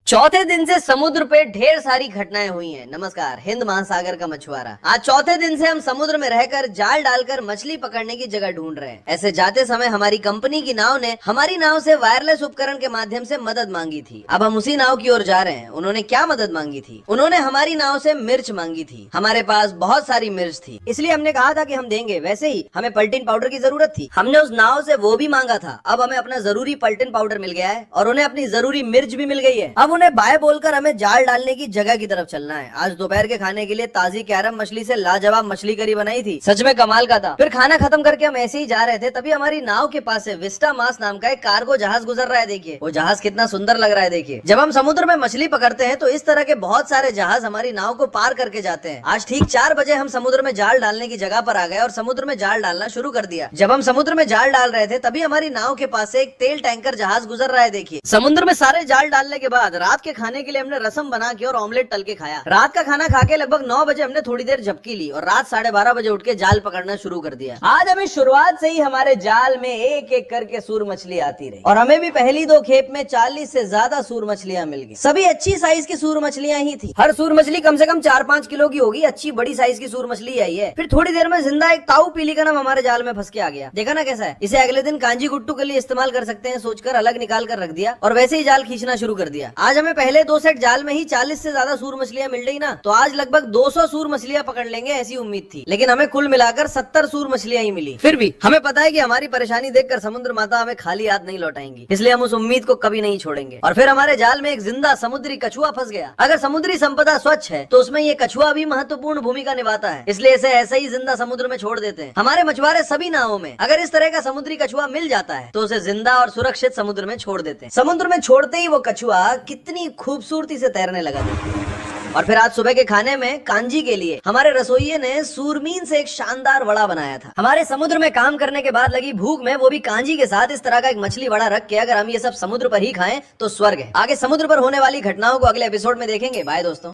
चौथे दिन से समुद्र पे ढेर सारी घटनाएं हुई हैं। नमस्कार, हिंद महासागर का मछुआरा। आज चौथे दिन से हम समुद्र में रहकर जाल डालकर मछली पकड़ने की जगह ढूंढ रहे हैं। ऐसे जाते समय हमारी कंपनी की नाव ने हमारी नाव से वायरलेस उपकरण के माध्यम से मदद मांगी थी। अब हम उसी नाव की ओर जा रहे हैं। उन्होंने क्या मदद मांगी थी? उन्होंने हमारी नाव से मिर्च मांगी थी। हमारे पास बहुत सारी मिर्च थी, इसलिए हमने कहा था कि हम देंगे। वैसे ही हमें पल्टिन पाउडर की जरूरत थी। हमने उस नाव से वो भी मांगा था। अब हमें अपना जरूरी पल्टिन पाउडर मिल गया है और उन्हें अपनी जरूरी मिर्च भी मिल गई है। अब उन्हें बाय बोलकर हमें जाल डालने की जगह की तरफ चलना है। आज दोपहर के खाने के लिए ताजी कैरम मछली से लाजवाब मछली करी बनाई थी। सच में कमाल का था। फिर खाना खत्म करके हम ऐसे ही जा रहे थे, तभी हमारी नाव के पास से विस्टा मास नाम का एक कार्गो जहाज गुजर रहा है। देखिए वो जहाज कितना सुंदर लग रहा है। देखिए, जब हम समुद्र में मछली पकड़ते हैं तो इस तरह के बहुत सारे जहाज हमारी नाव को पार करके जाते हैं। आज ठीक 4 बजे हम समुद्र में जाल डालने की जगह पर आ गए और समुद्र में जाल डालना शुरू कर दिया। जब हम समुद्र में जाल डाल रहे थे तभी हमारी नाव के पास से एक तेल टैंकर जहाज गुजर रहा है। देखिए, समुद्र में सारे जाल डालने के बाद रात के खाने के लिए हमने रसम बना के और ऑमलेट तल के खाया। रात का खाना खा के लगभग 9 बजे हमने थोड़ी देर झपकी ली और रात 12:30 बजे उठ के जाल पकड़ना शुरू कर दिया। आज हमें शुरुआत से ही हमारे जाल में एक एक करके सूर मछली आती रही और हमें भी पहली 2 खेप में 40 से ज्यादा सूर मछलियां मिल गई। सभी अच्छी साइज की सूर मछलियां ही थी। हर सूर मछली कम से कम 4-5 किलो की होगी। अच्छी बड़ी साइज की सूर मछली आई है। फिर थोड़ी देर में जिंदा एक ताऊ पीली का नाम हमारे जाल में फंस के आ गया। देखा ना कैसा है? इसे अगले दिन कांजी गुट्टू के लिए इस्तेमाल कर सकते हैं सोचकर अलग निकाल कर रख दिया और वैसे ही जाल खींचना शुरू कर दिया। आज हमें पहले 2 सेट जाल में ही 40 से ज्यादा सूर मछलियां मिल गई ना, तो आज लगभग 200 सूर मछलियां पकड़ लेंगे ऐसी उम्मीद थी। लेकिन हमें कुल मिलाकर 70 सूर मछलियां ही मिली। फिर भी हमें पता है कि हमारी परेशानी देखकर समुद्र माता हमें खाली हाथ नहीं लौटाएंगी, इसलिए हम उस उम्मीद को कभी नहीं छोड़ेंगे। और फिर हमारे जाल में एक जिंदा समुद्री कछुआ फंस गया। अगर समुद्री संपदा स्वच्छ है तो उसमें ये कछुआ भी महत्वपूर्ण भूमिका निभाता है, इसलिए इसे ऐसे ही जिंदा समुद्र में छोड़ देते हैं। हमारे मछुआरे सभी नावों में अगर इस तरह का समुद्री कछुआ मिल जाता है तो उसे जिंदा और सुरक्षित समुद्र में छोड़ देते हैं। समुद्र में छोड़ते ही वो कछुआ कितनी खूबसूरती से तैरने लगा था। और फिर आज सुबह के खाने में कांजी के लिए हमारे रसोइये ने सूरमीन से एक शानदार वड़ा बनाया था। हमारे समुद्र में काम करने के बाद लगी भूख में वो भी कांजी के साथ इस तरह का एक मछली वड़ा रख के अगर हम ये सब समुद्र पर ही खाएं तो स्वर्ग है। आगे समुद्र पर होने वाली घटनाओं को अगले एपिसोड में देखेंगे। बाय दोस्तों।